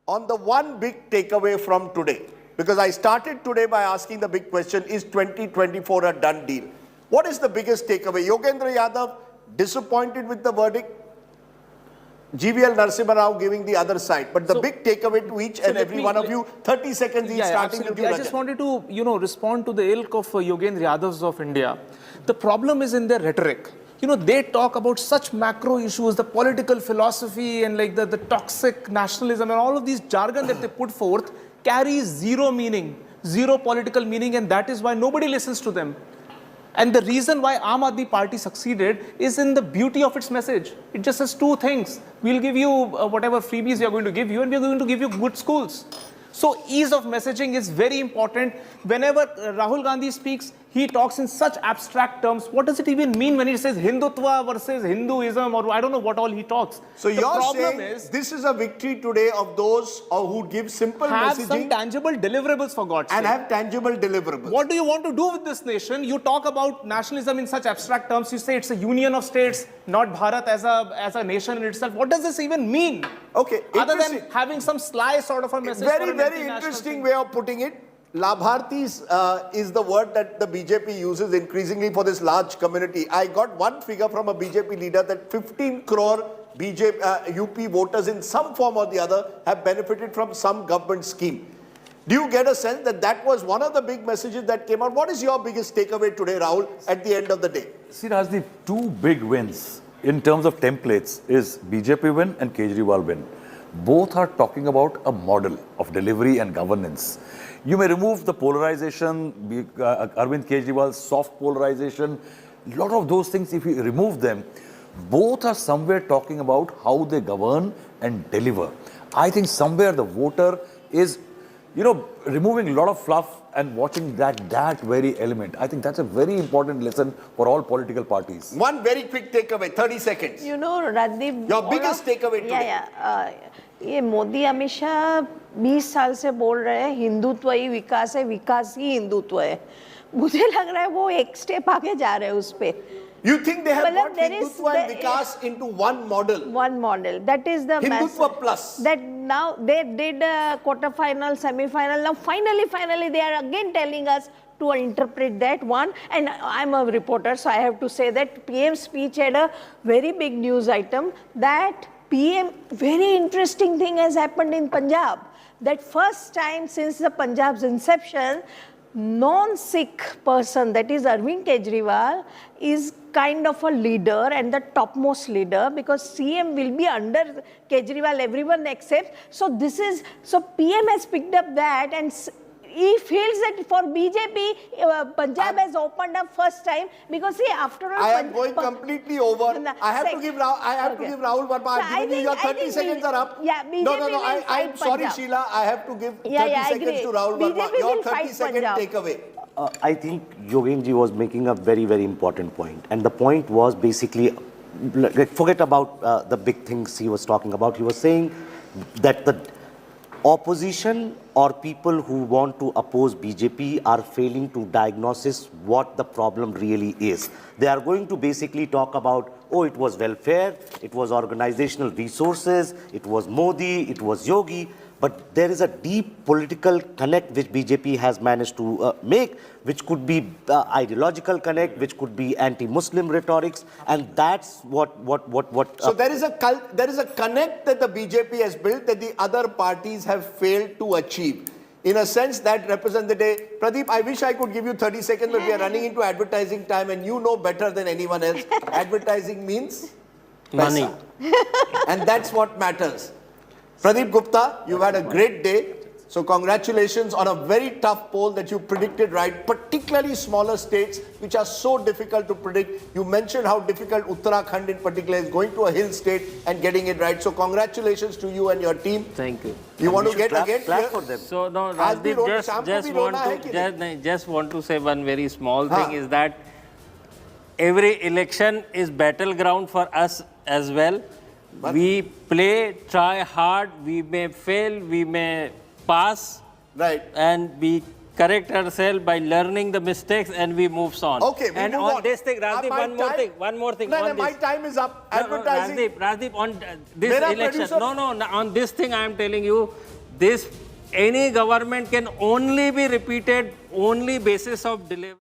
on the one big takeaway from today, because I started today by asking the big question, is 2024 a done deal? What is the biggest takeaway? Yogendra Yadav disappointed with the verdict. GVL Narasimha Rao giving the other side. But the big takeaway to each and every one of you, 30 seconds each, starting with you. I just wanted to, respond to the ilk of Yogendra Yadavs of India. The problem is in their rhetoric. They talk about such macro issues, the political philosophy and like the toxic nationalism and all of these jargon that they put forth carries zero meaning, zero political meaning, and that is why nobody listens to them. And the reason why Aam Aadmi Party succeeded is in the beauty of its message. It just says two things. We'll give you whatever freebies we are going to give you, and we are going to give you good schools. So ease of messaging is very important. Whenever Rahul Gandhi speaks, he talks in such abstract terms. What does it even mean when he says Hindutva versus Hinduism, or I don't know what all he talks? So you're saying this is a victory today of those who give simple messaging. Have some tangible deliverables, for God's sake. And have tangible deliverables. What do you want to do with this nation? You talk about nationalism in such abstract terms. You say it's a union of states, not Bharat as a nation in itself. What does this even mean? Okay, other than having some sly sort of a message. Very interesting way of putting it. Labhartis is the word that the BJP uses increasingly for this large community. I got one figure from a BJP leader that 15 crore UP voters in some form or the other have benefited from some government scheme. Do you get a sense that that was one of the big messages that came out? What is your biggest takeaway today, Rahul, at the end of the day? See, Rajdeep, two big wins in terms of templates is BJP win and Kejriwal win. Both are talking about a model of delivery and governance. You may remove the polarization, Arvind Kejriwal's soft polarization, a lot of those things, if you remove them, both are somewhere talking about how they govern and deliver. I think somewhere the voter is, removing a lot of fluff and watching that very element. I think that's a very important lesson for all political parties. One very quick takeaway, 30 seconds. Rajdeep, your biggest takeaway today. ये मोदी हमेशा 20 साल से बोल रहे हैं हिंदुत्व ही विकास है, विकास ही हिंदुत्व है. मुझे लग रहा है वो एक स्टेप आगे जा रहे हैं उस पे. You think they have got Hindutva and Vikas into one model? One model. That is the Hindutva plus. That now they did a quarter-final, semi-final. Now finally they are again telling us to interpret that one. And I'm a reporter, so I have to say that PM's speech had a very big news item that PM, very interesting thing has happened in Punjab. That first time since the Punjab's inception, non-Sikh person, that is Arvind Kejriwal, is kind of a leader and the topmost leader because CM will be under Kejriwal, everyone accepts. So PM has picked up that and he feels that for BJP, Punjab has opened up first time because see, after all, I am going completely over. I have to give Rahul Verma. I'm giving you your 30 seconds are up. Yeah, BJP I'm sorry, Sheila. I have to give 30 seconds to Rahul Verma. Your 30-second takeaway. I think Yogenji was making a very, very important point. And the point was basically, forget about the big things he was talking about. He was saying that the opposition or people who want to oppose BJP are failing to diagnose what the problem really is. They are going to basically talk about, oh, it was welfare, it was organizational resources, it was Modi, it was Yogi. But there is a deep political connect which BJP has managed to make, which could be ideological connect, which could be anti-Muslim rhetorics, and that's what. So there is a connect that the BJP has built that the other parties have failed to achieve. In a sense, that represents the day. Pradeep, I wish I could give you 30 seconds, but we are running into advertising time, and you know better than anyone else. Advertising means money, and that's what matters. Pradeep Gupta, you've had a great day. So congratulations on a very tough poll that you predicted right, particularly smaller states which are so difficult to predict. You mentioned how difficult Uttarakhand in particular is, going to a hill state and getting it right. So congratulations to you and your team. Thank you. You want to get again? Clap for them. So no, Rajdeep, just want to say one very small thing is that every election is battleground for us as well. But we play, try hard, we may fail, we may pass, right, and we correct ourselves by learning the mistakes and we move on. Okay, we and move on this thing, Rajdeep, one more thing. No, my time is up. Advertising. Rajdeep, on this election, on this thing I am telling you, This, any government can only be repeated only basis of delivery.